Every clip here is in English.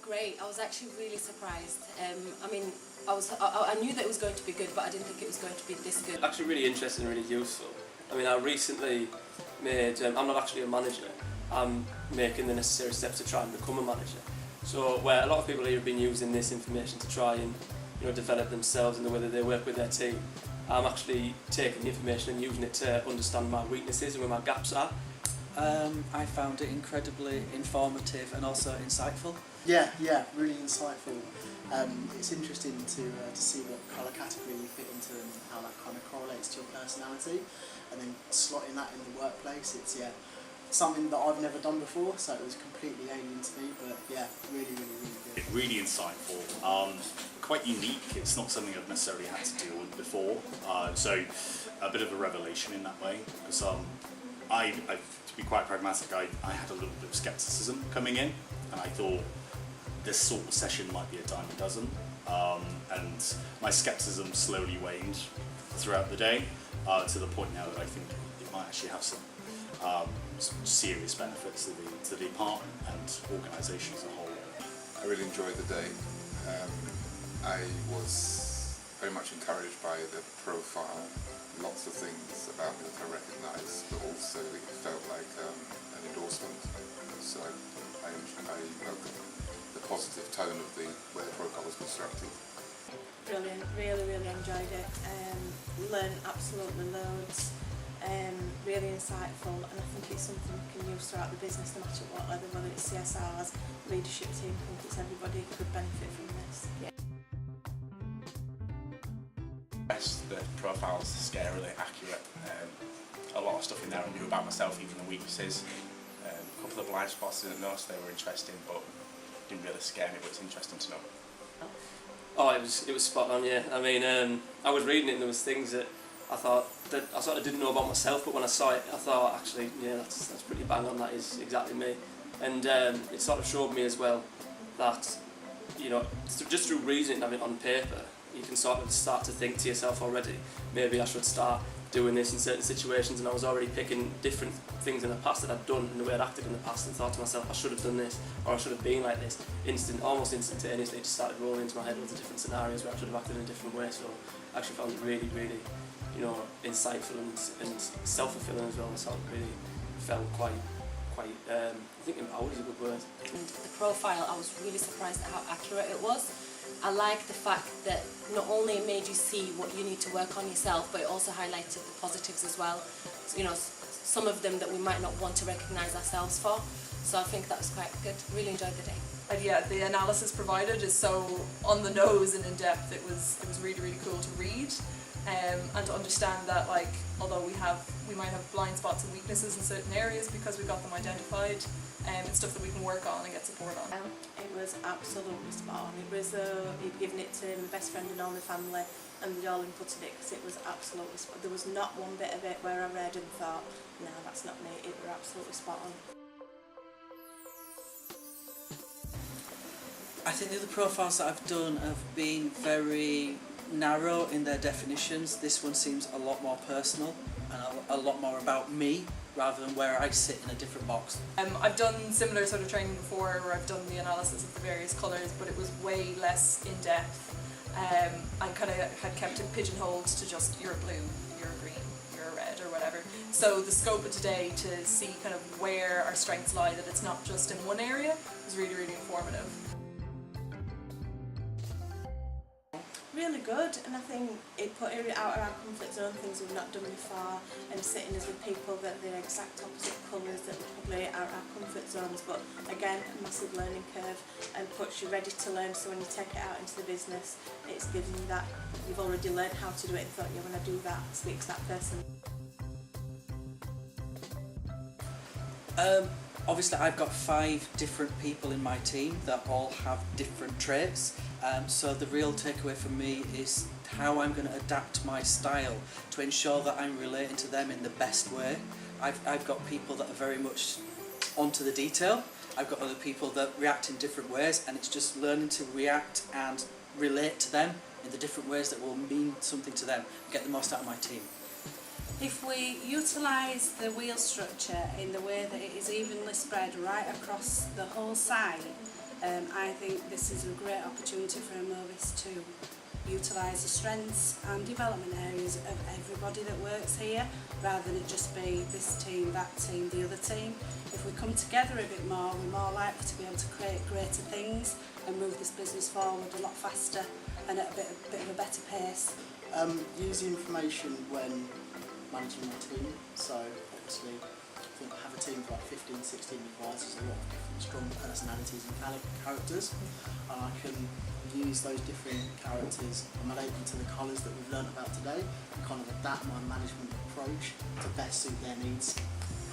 great. I was actually really surprised. I mean, I knew that it was going to be good, but I didn't think it was going to be this good. Actually really interesting and really useful. I mean, I recently made, I'm not actually a manager, I'm making the necessary steps to try and become a manager. So where a lot of people here have been using this information to try and develop themselves in the way that they work with their team, I'm actually taking the information and using it to understand my weaknesses and where my gaps are. I found it incredibly informative and also insightful. Yeah, really insightful. It's interesting to see what colour category you fit into and how that kind of correlates to your personality, and then slotting that in the workplace. It's something that I've never done before, so it was completely alien to me. But yeah, really good. Really insightful. Quite unique. It's not something I've necessarily had to deal with before. So a bit of a revelation in that way, because to be quite pragmatic, I had a little bit of scepticism coming in, and I thought this sort of session might be a dime a dozen, and my scepticism slowly waned throughout the day, to the point now that I think it might actually have some serious benefits to the department and organisation as a whole. I really enjoyed the day. I was very much encouraged by the profile. Lots of things about me that I recognised, but also it felt like an endorsement. So I welcome the positive tone of the way the profile was constructed. Brilliant, really enjoyed it. Learned absolutely loads. Really insightful, and I think it's something we can use throughout the business, no matter what, whether it's CSRs, leadership team. I think it's everybody could benefit from this. Yeah. The profile's scarily accurate. A lot of stuff in there I knew about myself, even the weaknesses. A couple of blind spots I didn't know, so they were interesting, but didn't really scare me, but it's interesting to know. Oh, it was spot on, yeah. I mean, I was reading it and there was things that I thought that I sort of didn't know about myself, but when I saw it, I thought, actually, yeah, that's pretty bang on. That is exactly me. And it sort of showed me as well that, just through reading it on paper, you can sort of start to think to yourself already, maybe I should start doing this in certain situations. And I was already picking different things in the past that I'd done and the way I'd acted in the past, and thought to myself, I should have done this, or I should have been like this. Almost instantaneously, it just started rolling into my head loads of different scenarios where I should have acted in a different way. So I actually found it really insightful and self-fulfilling as well. I sort of really felt quite I think empowered is a good word. And the profile, I was really surprised at how accurate it was. I like the fact that not only it made you see what you need to work on yourself, but it also highlighted the positives as well. Some of them that we might not want to recognise ourselves for. So I think that was quite good. Really enjoyed the day. And yeah, the analysis provided is so on the nose and in depth. It was really cool to read. And to understand that, although we might have blind spots and weaknesses in certain areas because we've got them identified, it's stuff that we can work on and get support on. It was absolutely spot on. It was he'd given it to my best friend and all my family, and we'd all inputted it because it was absolutely spot on. There was not one bit of it where I read and thought, no, that's not me. It were absolutely spot on. I think the other profiles that I've done have been very narrow in their definitions. This one seems a lot more personal and a lot more about me rather than where I sit in a different box. I've done similar sort of training before where I've done the analysis of the various colours, but it was way less in depth. I kind of had kept it pigeonholed to just you're blue, you're green, you're red or whatever. So the scope of today to see kind of where our strengths lie, that it's not just in one area, was really informative. Really good, and I think it put it out of our comfort zone, things we've not done before, and sitting us with people that are the exact opposite colours that were probably out of our comfort zones, but again, a massive learning curve, and puts you ready to learn. So when you take it out into the business, it's giving you that, you've already learned how to do it and thought, yeah, when I do that, speak to that person. Obviously I've got 5 different people in my team that all have different traits, so the real takeaway for me is how I'm going to adapt my style to ensure that I'm relating to them in the best way. I've got people that are very much onto the detail, I've got other people that react in different ways, and it's just learning to react and relate to them in the different ways that will mean something to them and get the most out of my team. If we utilise the wheel structure in the way that it is evenly spread right across the whole site, I think this is a great opportunity for Emovis to utilise the strengths and development areas of everybody that works here, rather than it just be this team, that team, the other team. If we come together a bit more, we're more likely to be able to create greater things and move this business forward a lot faster and at a bit of a better pace. Use the information when managing my team. So obviously, I think I have a team of like 15, 16 advisors, a lot of different strong personalities and characters, and I can use those different characters and relate them to the colours that we've learnt about today and kind of adapt my management approach to best suit their needs.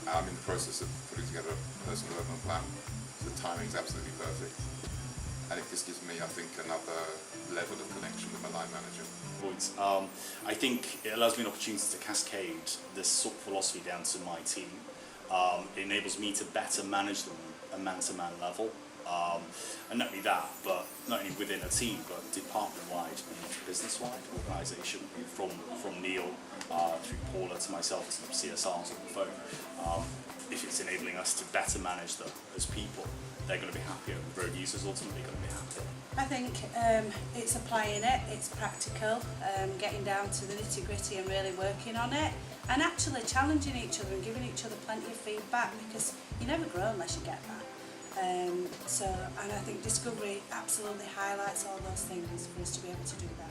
I'm in the process of putting together a personal development plan. The timing's absolutely perfect. And it just gives me, I think, another level of connection with my line manager. I think it allows me an opportunity to cascade this sort of philosophy down to my team. It enables me to better manage them at a man-to-man level. And not only that, but not only within a team, but department-wide and business-wide, organisation, from Neil through Paula to myself as CSRs on the phone. If it's enabling us to better manage them as people, they're going to be happier. The road users ultimately going to be happier. I think it's applying it, it's practical, getting down to the nitty-gritty and really working on it, and actually challenging each other and giving each other plenty of feedback, because you never grow unless you get that. And I think Discovery absolutely highlights all those things for us to be able to do that.